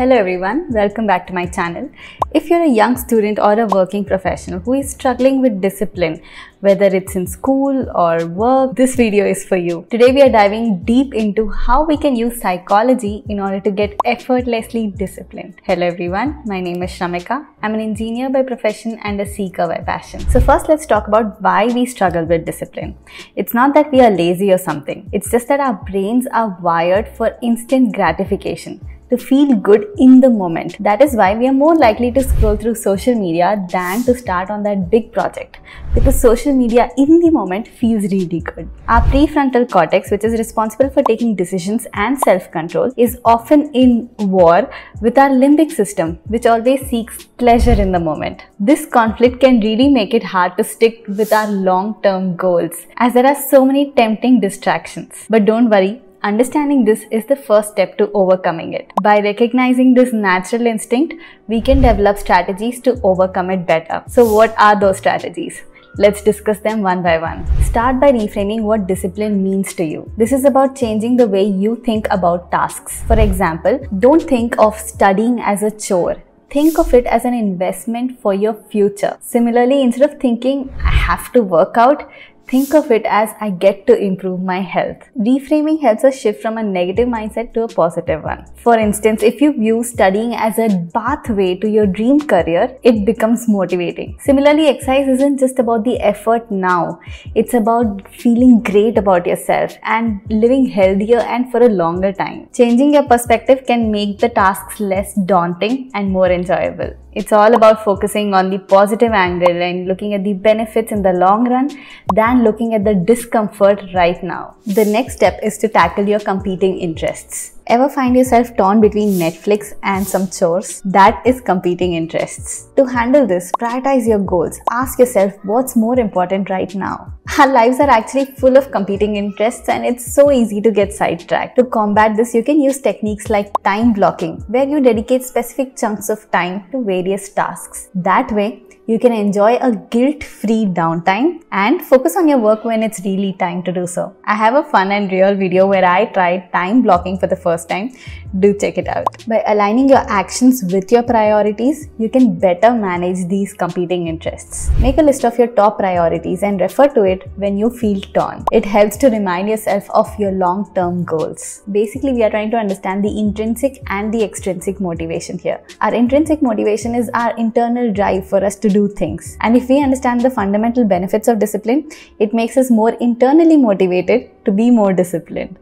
Hello everyone, welcome back to my channel. If you're a young student or a working professional who is struggling with discipline, whether it's in school or work, this video is for you. Today we are diving deep into how we can use psychology in order to get effortlessly disciplined. Hello everyone, my name is Shramika. I'm an engineer by profession and a seeker by passion. So first let's talk about why we struggle with discipline. It's not that we are lazy or something. It's just that our brains are wired for instant gratification, to feel good in the moment. That is why we are more likely to scroll through social media than to start on that big project, because social media in the moment feels really good. Our prefrontal cortex, which is responsible for taking decisions and self-control, is often in war with our limbic system, which always seeks pleasure in the moment. This conflict can really make it hard to stick with our long-term goals, as there are so many tempting distractions. But don't worry, understanding this is the first step to overcoming it. By recognizing this natural instinct, we can develop strategies to overcome it better. So what are those strategies? Let's discuss them one by one. Start by reframing what discipline means to you. This is about changing the way you think about tasks. For example, don't think of studying as a chore. Think of it as an investment for your future. Similarly, instead of thinking, I have to work out, think of it as I get to improve my health. Reframing helps us shift from a negative mindset to a positive one. For instance, if you view studying as a pathway to your dream career, it becomes motivating. Similarly, exercise isn't just about the effort now. It's about feeling great about yourself and living healthier and for a longer time. Changing your perspective can make the tasks less daunting and more enjoyable. It's all about focusing on the positive angle and looking at the benefits in the long run than looking at the discomfort right now. The next step is to tackle your competing interests. Ever find yourself torn between Netflix and some chores? That is competing interests. To handle this, prioritize your goals. Ask yourself what's more important right now. Our lives are actually full of competing interests and it's so easy to get sidetracked. To combat this, you can use techniques like time blocking, where you dedicate specific chunks of time to various tasks. That way, you can enjoy a guilt-free downtime and focus on your work when it's really time to do so. I have a fun and real video where I tried time blocking for the first time. Do check it out. By aligning your actions with your priorities, you can better manage these competing interests. Make a list of your top priorities and refer to it when you feel torn. It helps to remind yourself of your long-term goals. Basically, we are trying to understand the intrinsic and the extrinsic motivation here. Our intrinsic motivation is our internal drive for us to do things. And if we understand the fundamental benefits of discipline, it makes us more internally motivated to be more disciplined.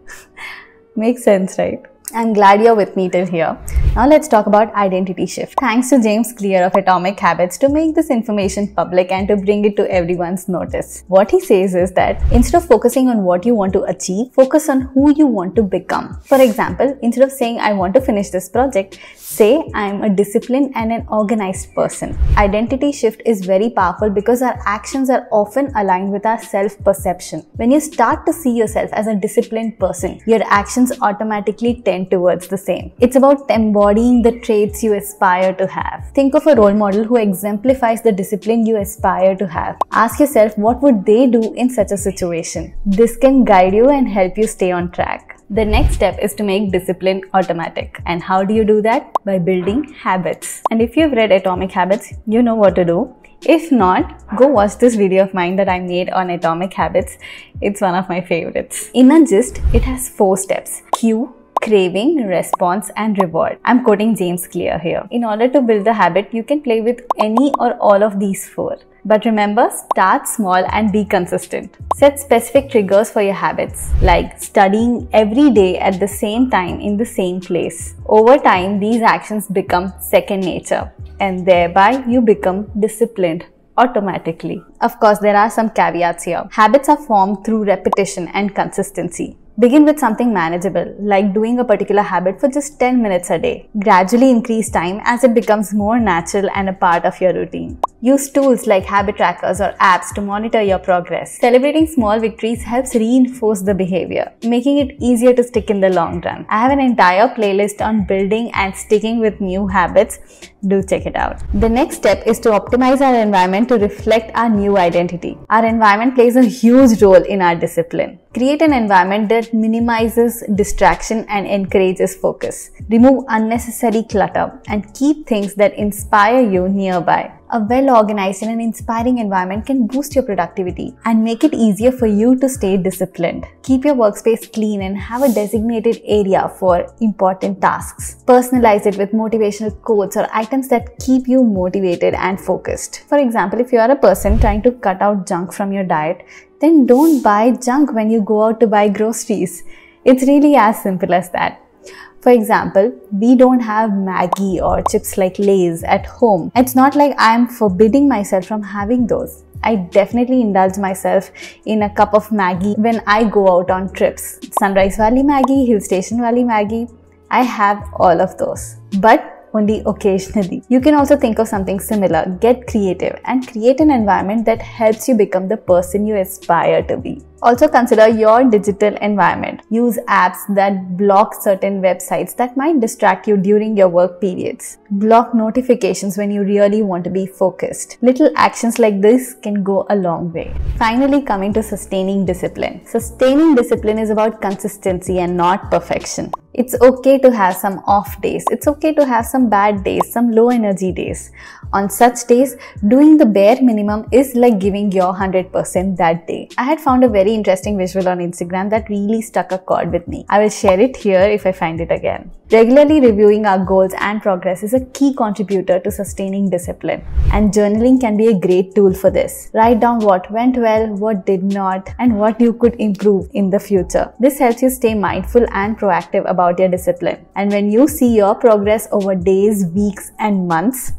Makes sense, right? I'm glad you're with me till here. Now let's talk about identity shift. Thanks to James Clear of Atomic Habits to make this information public and to bring it to everyone's notice. What he says is that instead of focusing on what you want to achieve, focus on who you want to become. For example, instead of saying I want to finish this project, say I'm a disciplined and an organized person. Identity shift is very powerful because our actions are often aligned with our self-perception. When you start to see yourself as a disciplined person, your actions automatically tend towards the same. It's about embodying the traits you aspire to have. Think of a role model who exemplifies the discipline you aspire to have. Ask yourself what would they do in such a situation. This can guide you and help you stay on track. The next step is to make discipline automatic. And how do you do that? By building habits. And if you've read Atomic Habits, you know what to do. If not, go watch this video of mine that I made on Atomic Habits. It's one of my favorites. In a gist, it has 4 steps. Cue, craving, response, and reward. I'm quoting James Clear here. In order to build the habit, you can play with any or all of these 4. But remember, start small and be consistent. Set specific triggers for your habits, like studying every day at the same time in the same place. Over time, these actions become second nature, and thereby you become disciplined automatically. Of course, there are some caveats here. Habits are formed through repetition and consistency. Begin with something manageable, like doing a particular habit for just 10 minutes a day. Gradually increase time as it becomes more natural and a part of your routine. Use tools like habit trackers or apps to monitor your progress. Celebrating small victories helps reinforce the behavior, making it easier to stick in the long run. I have an entire playlist on building and sticking with new habits. Do check it out. The next step is to optimize our environment to reflect our new identity. Our environment plays a huge role in our discipline. Create an environment that that minimizes distraction and encourages focus. Remove unnecessary clutter and keep things that inspire you nearby. A well-organized and an inspiring environment can boost your productivity and make it easier for you to stay disciplined. Keep your workspace clean and have a designated area for important tasks. Personalize it with motivational quotes or items that keep you motivated and focused. For example, if you are a person trying to cut out junk from your diet, then don't buy junk when you go out to buy groceries. It's really as simple as that. For example, we don't have Maggi or chips like Lay's at home. It's not like I'm forbidding myself from having those. I definitely indulge myself in a cup of Maggi when I go out on trips. Sunrise Valley Maggi, Hill Station Valley Maggi, I have all of those. But only occasionally. You can also think of something similar, get creative and create an environment that helps you become the person you aspire to be. Also consider your digital environment. Use apps that block certain websites that might distract you during your work periods. Block notifications when you really want to be focused. Little actions like this can go a long way. Finally, coming to sustaining discipline. Sustaining discipline is about consistency and not perfection. It's okay to have some off days. It's okay to have some bad days, some low energy days. On such days, doing the bare minimum is like giving your 100% that day. I had found a very interesting visual on Instagram that really struck a chord with me. I will share it here if I find it again. Regularly reviewing our goals and progress is a key contributor to sustaining discipline, and journaling can be a great tool for this. Write down what went well, what did not, and what you could improve in the future. This helps you stay mindful and proactive about your discipline. And when you see your progress over days, weeks, and months,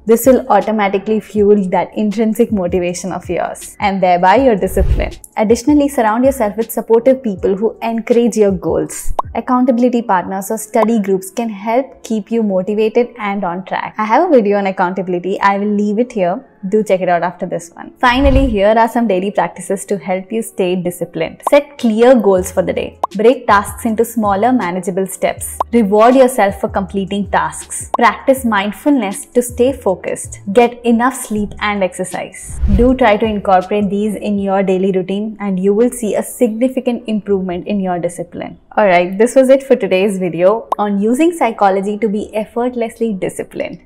this will automatically fuel that intrinsic motivation of yours and thereby your discipline. Additionally, surround yourself with supportive people who encourage your goals. Accountability partners or study groups can help keep you motivated and on track. I have a video on accountability. I will leave it here. Do check it out after this one. Finally, here are some daily practices to help you stay disciplined. Set clear goals for the day. Break tasks into smaller, manageable steps. Reward yourself for completing tasks. Practice mindfulness to stay focused. Get enough sleep and exercise. Do try to incorporate these in your daily routine and you will see a significant improvement in your discipline. Alright, this was it for today's video on using psychology to be effortlessly disciplined.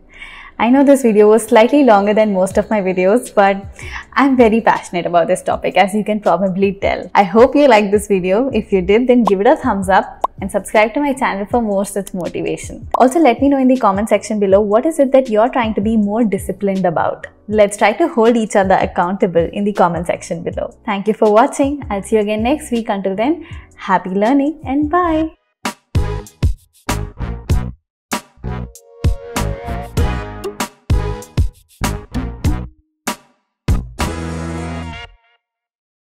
I know this video was slightly longer than most of my videos, but I'm very passionate about this topic, as you can probably tell. I hope you liked this video. If you did, then give it a thumbs up and subscribe to my channel for more such motivation. Also, let me know in the comment section below what is it that you're trying to be more disciplined about. Let's try to hold each other accountable in the comment section below. Thank you for watching. I'll see you again next week. Until then, happy learning and bye.